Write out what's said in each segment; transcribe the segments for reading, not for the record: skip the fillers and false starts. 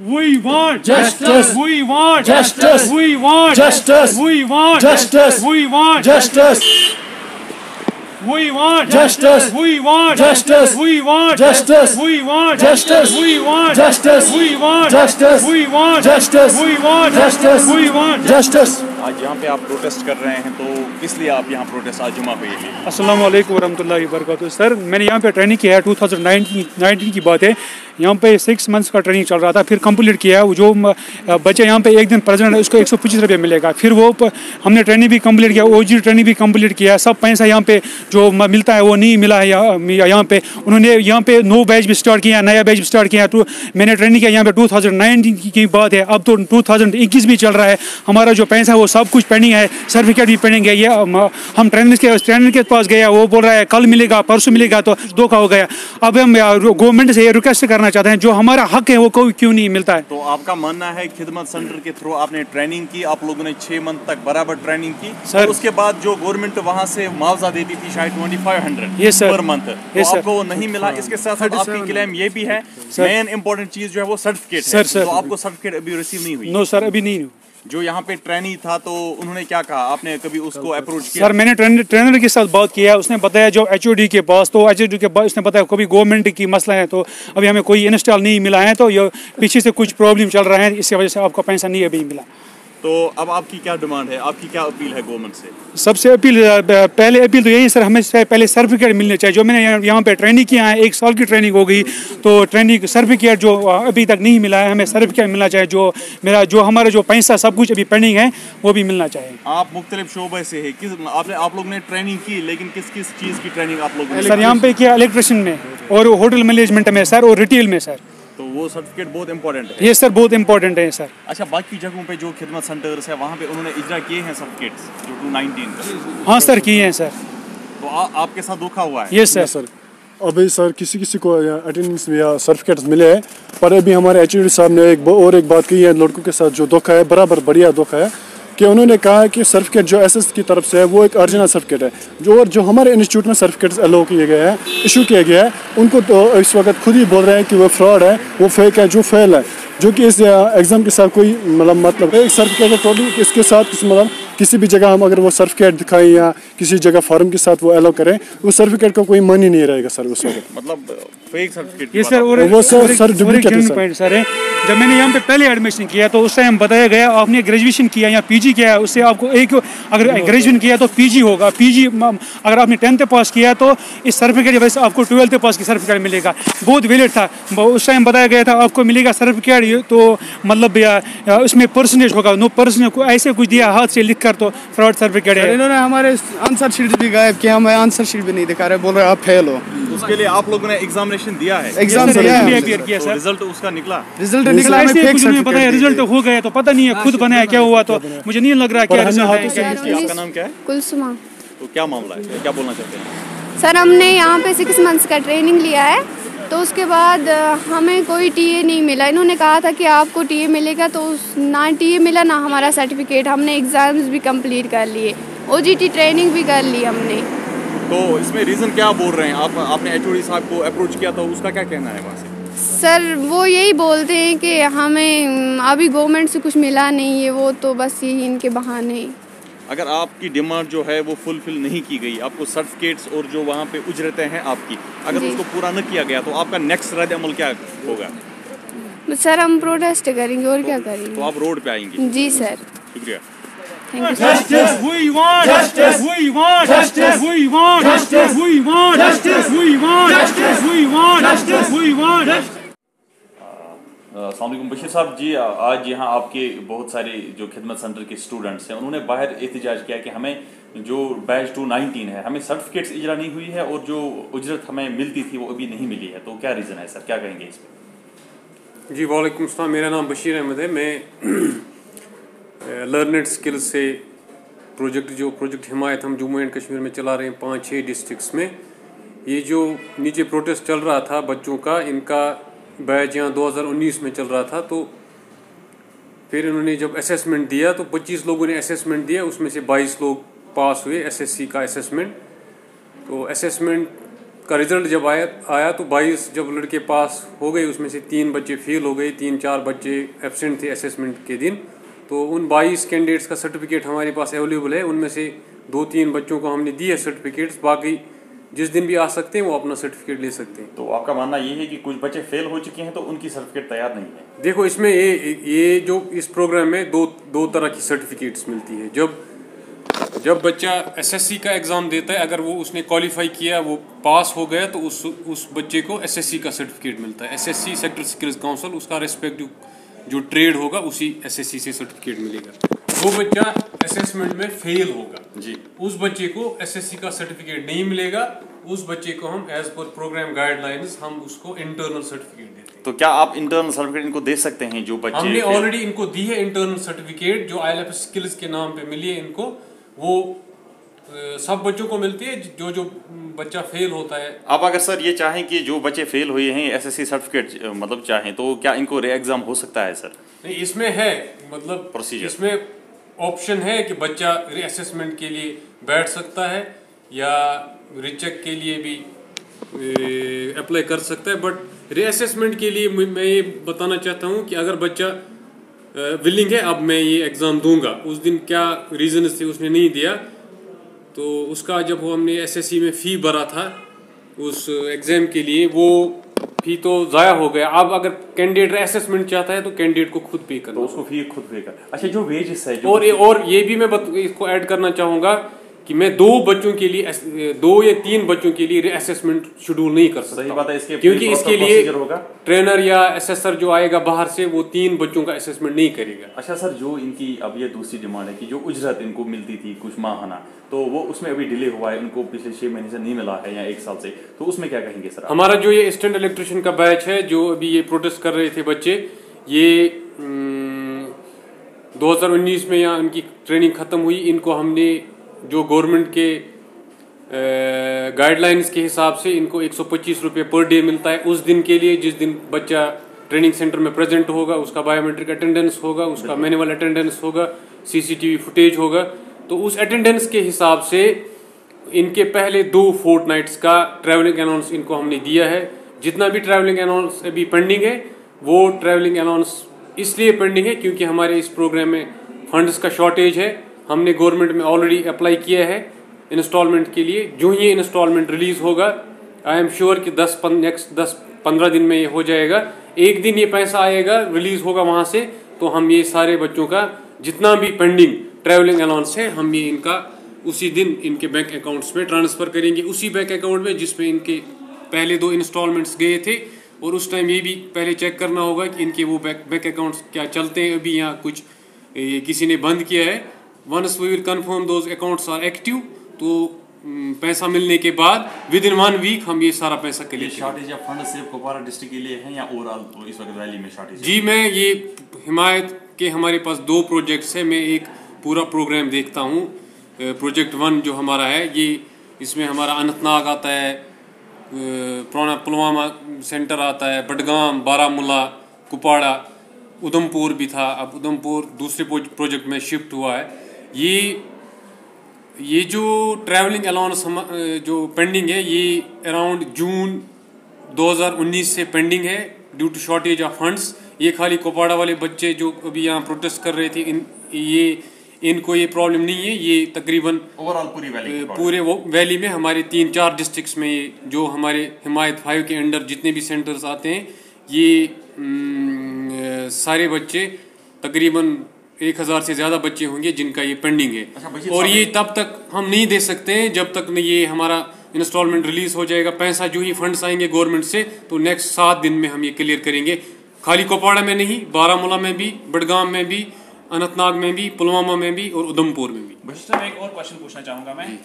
We want justice. We want Justice. We want Justice. We want Justice. We want Justice. We want Justice. We want Justice. We want Justice. We want Justice. We want Justice. We want Justice. We want Justice. We want Justice. We want Justice. आज यहाँ पे आप protest कर रहे हैं, तो किस लिए आप यहाँ प्रोटेस्ट आज जमा हुए हैं? अस्सलाम वालेकुम वरहमतुल्लाहि वबरकातुहू। सर मैंने यहाँ पे ट्रेनिंग किया है, 2019 की बात है। यहाँ पे 6 मंथ्स का ट्रेनिंग चल रहा था, फिर कंप्लीट किया है। जो बच्चे यहाँ पे एक दिन प्रेजेंट है उसको 125 रुपये मिलेगा। फिर वो हमने ट्रेनिंग भी कंप्लीट किया, OG ट्रेनिंग भी कंप्लीट किया। सब पैसा यहाँ पे जो मिलता है वो नहीं मिला है यहाँ पे। उन्होंने यहाँ पे नो बैच भी स्टार्ट किया, नया बैच भी स्टार्ट किया। तो मैंने ट्रेनिंग किया यहाँ पे 2019 की बात है, अब तो 2021 भी चल रहा है। हमारा जो पैसा है वो सब कुछ पेंडिंग है, सर्टिफिकेट भी पेंडिंग है। ये हम ट्रेनर के पास गया, वो बोल रहा है कल मिलेगा परसों मिलेगा, तो धोखा हो गया। अब हम गवर्नमेंट से ये रिक्वेस्ट करना चाहते हैं, जो हमारा हक है वो कोई क्यों नहीं मिलता है। तो आपका मानना है खिदमत सेंटर के थ्रू आपने ट्रेनिंग की, आप लोगों ने 6 मंथ तक बराबर ट्रेनिंग की सर, उसके बाद जो गवर्नमेंट वहाँ से मुआवजा देती थी शायद 2500 यस सर पर मंथ, तो आपको वो नहीं मिला। इसके साथ साथ आपकी क्लेम ये भी है, मेन इंपॉर्टेंट चीज जो है वो सर्टिफिकेट है। तो आपको सर्टिफिकेट अभी रिसीव नहीं हुई? नो सर, अभी नहीं। जो यहाँ पे ट्रेनी था तो उन्होंने क्या कहा, आपने कभी उसको अप्रोच किया? सर मैंने ट्रेनर के साथ बात किया, उसने बताया जो HOD के पास, तो HOD के पास उसने बताया कभी गवर्नमेंट की मसला है, तो अभी हमें कोई इंस्टॉल नहीं मिला है, तो ये पीछे से कुछ प्रॉब्लम चल रहा है, इसकी वजह से आपका पैसा नहीं अभी मिला। तो अब आपकी क्या डिमांड है, आपकी क्या अपील है गवर्नमेंट से? सबसे अपील, पहले अपील तो यही सर, हमें पहले सर्टिफिकेट मिलने चाहिए। जो मैंने यहाँ पे ट्रेनिंग किया है, 1 साल की ट्रेनिंग हो गई, तो ट्रेनिंग सर्टिफिकेट जो अभी तक नहीं मिला है, हमें सर्टिफिकेट मिलना चाहिए। जो हमारा जो पैसा सब कुछ अभी पेंडिंग है वो भी मिलना चाहिए। आप मुख्तलिफ शोबे से है, आप लोग ने ट्रेनिंग की, लेकिन किस किस चीज़ की ट्रेनिंग आप लोग? सर यहाँ पे किया इलेक्ट्रिशियन में और होटल मैनेजमेंट में सर, और रिटेल में सर। तो वो सर्टिफिकेट बहुत इंपॉर्टेंट है? ये सर बहुत इंपॉर्टेंट है सर। अच्छा, बाकी जगहों पे जो खिदमत सेंटर्स है वहाँ पे उन्होंने इजरा किए हैं सर्टिफिकेट्स जो 2019? हाँ सर किए हैं सर। तो आपके साथ धोखा हुआ है? Yes sir. अभी सर किसी को अटेंडेंस या सर्टिफिकेट्स मिले हैं, पर अभी हमारे HOD साहब ने एक बात कही है, लड़कों के साथ जो धोखा है बराबर बढ़िया धोखा है, कि उन्होंने कहा है कि सर्टिफिकेट जो SS की तरफ से है वो एक ओरिजिनल सर्टिफिकेट है। जो हमारे इंस्टीट्यूट में सर्टिफिकेट्स अलो किए गए हैं, इशू किया गया है, उनको तो इस वक्त खुद ही बोल रहे हैं कि वो फ्रॉड है, वो फेक है, जो फेल है, जो कि इस एग्ज़ाम के साथ कोई मतलब एक सर्टिफिकेट टोटल इसके साथ मतलब किसी भी जगह हम अगर वो सर्टिफिकेट दिखाएं या किसी जगह फॉर्म के साथ वो अलाउ करें, उस सर्टिफिकेट का कोई मन ही नहीं रहेगा सर उस वक्त। मतलब फेक सर्टिफिकेट? ये सर वो सर डुप्लीकेट पॉइंट सर है। जब मैंने यहाँ पे पहले एडमिशन किया तो उस टाइम बताया गया आपने ग्रेजुएशन किया या PG किया है, उससे आपको अगर ग्रेजुएशन किया तो PG होगा, PG अगर आपने 10th पास किया तो इस सर्टिफिकेट की वजह से आपको 12th पास की सर्टिफिकेट मिलेगा। बहुत वैलिड था उस टाइम, बताया गया था आपको मिलेगा सर्टिफिकेट, तो मतलब उसमें परसेंटेज होगा, नो परसेंटेज को ऐसे कुछ दिया हाथ से लिख कर, तो फ्रॉड सर्टिफिकेट है। इन्होंने हमारे आंसर शीट भी गायब किया, हमें आंसर शीट भी नहीं दिखा रहे, बोल रहे आप फेल हो। उसके लिए आप लोगों ने एग्जामिनेशन दिया है? एग्जाम दिया है, रिजल्ट उसका निकला? रिजल्ट निकला, हमें फेक सर्टिफिकेट पता है, रिजल्ट हो गया तो पता नहीं है खुद बनाया क्या हुआ, तो मुझे नहीं लग रहा क्या रिजल्ट है। आपका नाम क्या है? कुलसुमा। तो क्या मामला है, क्या बोलना चाहते हैं? सर हमने यहाँ पे 6 मंथ्स का ट्रेनिंग लिया है, तो उसके बाद हमें कोई TA नहीं मिला। इन्होंने कहा था कि आपको TA मिलेगा, तो ना TA मिला ना हमारा सर्टिफिकेट। हमने एग्ज़ाम्स भी कंप्लीट कर लिए, OGT ट्रेनिंग भी कर ली हमने। तो इसमें रीज़न क्या बोल रहे हैं? आपने HOD साहब को अप्रोच किया, तो उसका क्या कहना है वहाँ से? सर वो यही बोलते हैं कि हमें अभी गवर्नमेंट से कुछ मिला नहीं है, वो तो बस यही इनके बहाने। अगर आपकी डिमांड जो है वो फुलफिल नहीं की गई, आपको सर्टिफिकेट्स और जो वहाँ पे उजरतें हैं आपकी, अगर उसको पूरा न किया गया, तो आपका नेक्स्ट रद्द अमल क्या होगा? सर हम प्रोटेस्ट करेंगे और क्या करेंगे। तो आप रोड पे आएंगे? जी सर। शुक्रिया। Justice, we want justice, we want justice, we want justice, we want justice, we want justice, we want justice, we want justice। अस्सलाम वालेकुम बशीर साहब जी, आज यहाँ आपके बहुत सारे जो खिदमत सेंटर के स्टूडेंट्स हैं उन्होंने बाहर एहतजाज किया कि हमें जो बैच 2019 है हमें सर्टिफिकेट्स इजरा नहीं हुई है और जो उजरत हमें मिलती थी वो अभी नहीं मिली है, तो क्या रीज़न है सर, क्या कहेंगे इस पर? जी वालेकुम सलाम, मेरा नाम बशीर अहमद है। मैं लर्नेड स्किल्स से प्रोजेक्ट हिमायत हम जम्मू एंड कश्मीर में चला रहे हैं 5-6 डिस्ट्रिक्ट्स में। ये जो नीचे प्रोटेस्ट चल रहा था बच्चों का, इनका बैच यहाँ 2019 में चल रहा था, तो फिर इन्होंने जब असेसमेंट दिया तो 25 लोगों ने असेसमेंट दिया, उसमें से 22 लोग पास हुए SSC का असेसमेंट। तो असेसमेंट का रिजल्ट जब आया तो 22 जब लड़के पास हो गए, उसमें से 3 बच्चे फेल हो गए, 3-4 बच्चे एब्सेंट थे असेसमेंट के दिन। तो उन 22 कैंडिडेट्स का सर्टिफिकेट हमारे पास अवेलेबल है। उनमें से 2-3 बच्चों को हमने दिए सर्टिफिकेट्स, बाकी जिस दिन भी आ सकते हैं वो अपना सर्टिफिकेट ले सकते हैं। तो आपका मानना ये है कि कुछ बच्चे फेल हो चुके हैं तो उनकी सर्टिफिकेट तैयार नहीं है? देखो, इसमें ये जो इस प्रोग्राम में दो तरह की सर्टिफिकेट्स मिलती है। जब बच्चा एसएससी का एग्ज़ाम देता है, अगर वो उसने क्वालिफाई किया, वो पास हो गया, तो उस बच्चे को एसएससी का सर्टिफिकेट मिलता है। एसएससी सेक्टर स्किल्स काउंसिल, उसका रेस्पेक्टिव जो ट्रेड होगा उसी एसएससी से सर्टिफिकेट मिलेगा। वो बच्चा असेसमेंट में फेल होगा जी, उस बच्चे को एसएससी का सर्टिफिकेट नहीं मिलेगा। उस बच्चे को हम एज पर प्रोग्राम गाइडलाइंस हम उसको इंटरनल सर्टिफिकेट देते हैं। तो क्या आप इंटरनल सर्टिफिकेट इनको दे सकते हैं जो बच्चे? हमने ऑलरेडी इनको दी है इंटरनल सर्टिफिकेट, जो ILF स्किल्स के नाम पे मिली है इनको। वो सब बच्चों को मिलती है जो बच्चा फेल होता है। अब अगर सर ये चाहें कि जो बच्चे फेल हुए हैं एसएससी सर्टिफिकेट मतलब चाहें, तो क्या इनको री एग्जाम हो सकता है सर? नहीं, इसमें है मतलब प्रोसीजर, इसमें ऑप्शन है कि बच्चा रीअसेसमेंट के लिए बैठ सकता है या रीचेक के लिए भी अप्लाई कर सकता है। बट रीअसेसमेंट के लिए मैं ये बताना चाहता हूँ कि अगर बच्चा विलिंग है, अब मैं ये एग्ज़ाम दूंगा, उस दिन क्या रीज़न थे उसने नहीं दिया, तो उसका जब हमने एसएससी में फ़ी भरा था उस एग्ज़ाम के लिए, वो फी तो ज़ाया हो गया। अब अगर कैंडिडेट असेसमेंट चाहता है तो कैंडिडेट को खुद पे करना, तो उसको फी खुद पे कर। अच्छा, जो वेजेस है और ये भी मैं इसको ऐड करना चाहूँगा कि मैं 2 बच्चों के लिए 2 या 3 बच्चों के लिए असेसमेंट शेड्यूल नहीं कर सकता। सही बात है, इसके क्योंकि इसके लिए ट्रेनर या असेसर जो आएगा बाहर से, वो 3 बच्चों का असेसमेंट नहीं करेगा। अच्छा सर, जो इनकी अब ये दूसरी डिमांड है कि जो उजरत इनको मिलती थी कुछ माहाना, तो वो उसमें अभी डिले हुआ है, उनको पिछले 6 महीने से नहीं मिला है या 1 साल से, तो उसमें क्या कहेंगे सर? हमारा जो ये असिस्टेंट इलेक्ट्रिशियन का बैच है, जो अभी ये प्रोटेस्ट कर रहे थे बच्चे, ये 2019 में यहाँ उनकी ट्रेनिंग खत्म हुई। इनको हमने जो गवर्नमेंट के गाइडलाइंस के हिसाब से इनको 125 रुपये पर डे मिलता है उस दिन के लिए, जिस दिन बच्चा ट्रेनिंग सेंटर में प्रेजेंट होगा। उसका बायोमेट्रिक अटेंडेंस होगा, उसका मैनुअल अटेंडेंस होगा, CCTV फुटेज होगा। तो उस अटेंडेंस के हिसाब से इनके पहले 2 फोर्टनाइट्स का ट्रैवलिंग अलाउंस इनको हमने दिया है। जितना भी ट्रैवलिंग अलाउंस अभी पेंडिंग है, वो ट्रैवलिंग अलाउंस इसलिए पेंडिंग है क्योंकि हमारे इस प्रोग्राम में फंड्स का शॉर्टेज है। हमने गवर्नमेंट में ऑलरेडी अप्लाई किया है इंस्टॉलमेंट के लिए। जो ही इंस्टॉलमेंट रिलीज होगा, आई एम श्योर कि नेक्स्ट 10-15 दिन में ये हो जाएगा। एक दिन ये पैसा आएगा, रिलीज होगा वहाँ से, तो हम ये सारे बच्चों का जितना भी पेंडिंग ट्रैवलिंग अलाउंस है, हम ये इनका उसी दिन इनके बैंक अकाउंट्स में ट्रांसफ़र करेंगे, उसी बैंक अकाउंट में जिसमें इनके पहले 2 इंस्टॉलमेंट्स गए थे। और उस टाइम ये भी पहले चेक करना होगा कि इनके वो बैंक अकाउंट्स क्या चलते हैं। अभी यहाँ कुछ किसी ने बंद किया है। Once we will confirm those accounts are active, तो पैसा मिलने के बाद विद इन 1 वीक हम ये सारा पैसा क्लियर। शॉर्टेज ऑफ फंड सिर्फ कुपवारा डिस्ट्रिक्ट के लिए है या ओवरऑल इस वक्त वैली में शॉर्टेज? जी, मैं ये हिमायत के हमारे पास 2 प्रोजेक्ट्स है, मैं एक पूरा प्रोग्राम देखता हूँ। प्रोजेक्ट 1 जो हमारा है, ये इसमें हमारा अनंतनाग आता है, पुलवामा सेंटर आता है, बडगाम, बारामूला, कुपवाड़ा, उधमपुर भी था। अब उधमपुर दूसरे प्रोजेक्ट में शिफ्ट हुआ है। ये जो ट्रैवलिंग अलाउंस जो पेंडिंग है, ये अराउंड जून 2019 से पेंडिंग है due to shortage of funds. ये खाली कुपवाड़ा वाले बच्चे जो अभी यहाँ प्रोटेस्ट कर रहे थे, इनको ये प्रॉब्लम नहीं है। ये तकरीबन ओवरऑल पूरे वैली में हमारे 3-4 डिस्ट्रिक्ट्स में, ये जो हमारे हिमायत 5 के अंडर जितने भी सेंटर्स आते हैं, ये सारे बच्चे तकरीबन 1000 से ज़्यादा बच्चे होंगे जिनका ये पेंडिंग है। अच्छा, और ये तब तक हम नहीं दे सकते हैं जब तक नहीं ये हमारा इंस्टॉलमेंट रिलीज हो जाएगा। पैसा जो ही फंड्स आएंगे गवर्नमेंट से, तो नेक्स्ट 7 दिन में हम ये क्लियर करेंगे। खाली कुपवाड़ा में नहीं, बारामूला में भी, बडगाम में भी, अनंतनाग में भी, पुलवामा में भी और उधमपुर में भी। बशीर साहब, एक और क्वेश्चन पूछना चाहूँगा मैं।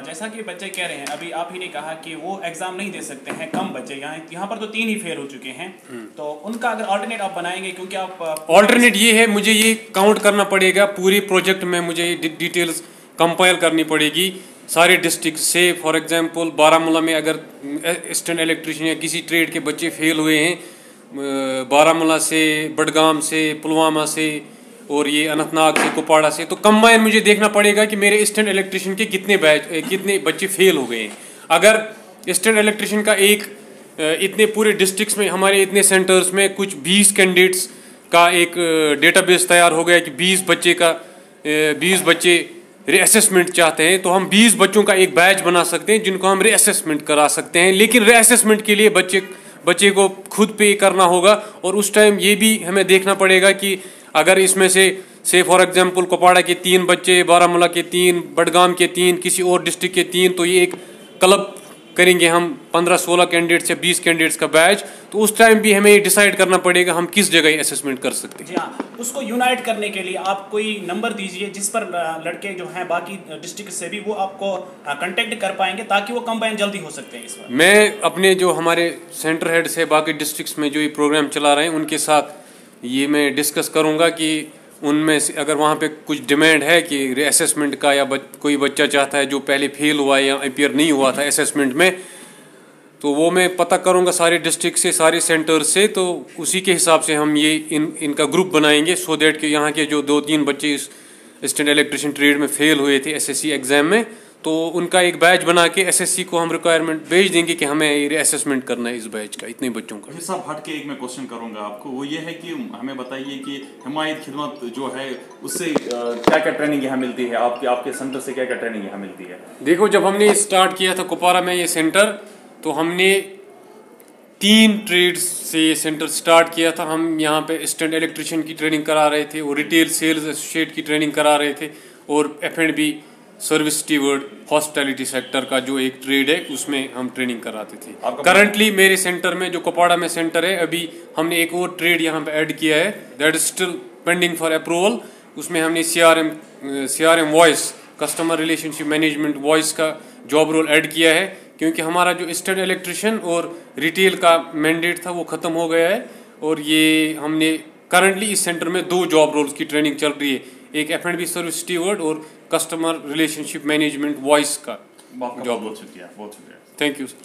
जैसा कि बच्चे कह रहे हैं, अभी आप ही ने कहा कि वो एग्जाम नहीं दे सकते हैं, कम बच्चे यहाँ पर तो 3 ही फेल हो चुके हैं, तो उनका अगर ऑल्टरनेट आप बनाएंगे, क्योंकि आप ऑल्टरनेट ये है, मुझे ये काउंट करना पड़ेगा पूरे प्रोजेक्ट में, मुझे डिटेल्स कंपाइल करनी पड़ेगी सारे डिस्ट्रिक्ट से। फॉर एग्जांपल बारामूला में अगर असिस्टेंट इलेक्ट्रिशियन या किसी ट्रेड के बच्चे फेल हुए हैं, बारामूला से, बडगाम से, पुलवामा से और ये अनंतनाग से, कुपवाड़ा से, तो कंबाइन मुझे देखना पड़ेगा कि मेरे असिस्टेंट इलेक्ट्रिशियन के कितने बच्चे फेल हो गए हैं। अगर स्टैंड इलेक्ट्रिशियन का एक इतने पूरे डिस्ट्रिक्ट्स में हमारे इतने सेंटर्स में कुछ 20 कैंडिडेट्स का एक डेटाबेस तैयार हो गया कि 20 बच्चे रीअसेसमेंट चाहते हैं, तो हम 20 बच्चों का एक बैच बना सकते हैं जिनको हम रीअसेसमेंट करा सकते हैं। लेकिन रीअसेसमेंट के लिए बच्चे को खुद पे करना होगा, और उस टाइम ये भी हमें देखना पड़ेगा कि अगर इसमें से फॉर एग्जांपल कुपवाड़ा के 3 बच्चे, बारामूला के 3, बडगाम के 3, किसी और डिस्ट्रिक्ट के 3, तो ये एक क्लब करेंगे हम 15-16 कैंडिडेट्स या 20 कैंडिडेट्स का बैच। तो उस टाइम भी हमें ये डिसाइड करना पड़ेगा हम किस जगह असेसमेंट कर सकते हैं। जी हाँ, उसको यूनाइट करने के लिए आप कोई नंबर दीजिए जिस पर लड़के जो हैं बाकी डिस्ट्रिक्ट से भी वो आपको कांटेक्ट कर पाएंगे, ताकि वो कंबाइन जल्दी हो सकते हैं। इस बार मैं अपने जो हमारे सेंटर हेड्स है बाकी डिस्ट्रिक्ट्स में जो ये प्रोग्राम चला रहे हैं उनके साथ ये मैं डिस्कस करूँगा कि उनमें से अगर वहाँ पे कुछ डिमांड है कि रीअसेसमेंट का, या कोई बच्चा चाहता है जो पहले फेल हुआ है या अपीयर नहीं हुआ था असेसमेंट में, तो वो मैं पता करूँगा सारे डिस्ट्रिक्ट से, सारे सेंटर से, तो उसी के हिसाब से हम ये इनका ग्रुप बनाएंगे, सो दैट कि यहाँ के जो 2-3 बच्चे इस स्टैंड इलेक्ट्रिशियन ट्रेड में फेल हुए थे एसएससी एग्ज़ाम में, तो उनका एक बैच बना के एसएससी को हम रिक्वायरमेंट भेज देंगे कि हमें ये असेसमेंट करना है इस बैच का, इतने बच्चों का। ये सब हट के एक मैं क्वेश्चन करूंगा आपको, वो ये है कि हमें बताइए कि हिमायत खिदमत जो है उससे क्या क्या ट्रेनिंग यहाँ मिलती है, आपके सेंटर से क्या क्या ट्रेनिंग यहाँ मिलती है? देखो, जब हमने स्टार्ट किया था कुपवाड़ा में ये सेंटर, तो हमने 3 ट्रेड्स से ये सेंटर स्टार्ट किया था। हम यहाँ पे स्टैंड इलेक्ट्रिशियन की ट्रेनिंग करा रहे थे, और रिटेल सेल्स एसोसिएट की ट्रेनिंग करा रहे थे, और F&B service steward hospitality sector का जो एक ट्रेड है उसमें हम ट्रेनिंग कराते थे। करंटली मेरे सेंटर में जो कुपवाड़ा में सेंटर है, अभी हमने एक और ट्रेड यहाँ पे ऐड किया है, that is still pending for approval. उसमें हमने CRM voice, customer relationship management voice का जॉब रोल ऐड किया है, क्योंकि हमारा जो स्टैंड इलेक्ट्रिशियन और रिटेल का मैंडेट था वो ख़त्म हो गया है, और ये हमने करंटली इस सेंटर में 2 जॉब रोल्स की ट्रेनिंग चल रही है, एक F&B सर्विस स्टीवर्ड और कस्टमर रिलेशनशिप मैनेजमेंट वॉइस का जॉब। बहुत शुक्रिया, बहुत शुक्रिया। Thank you sir.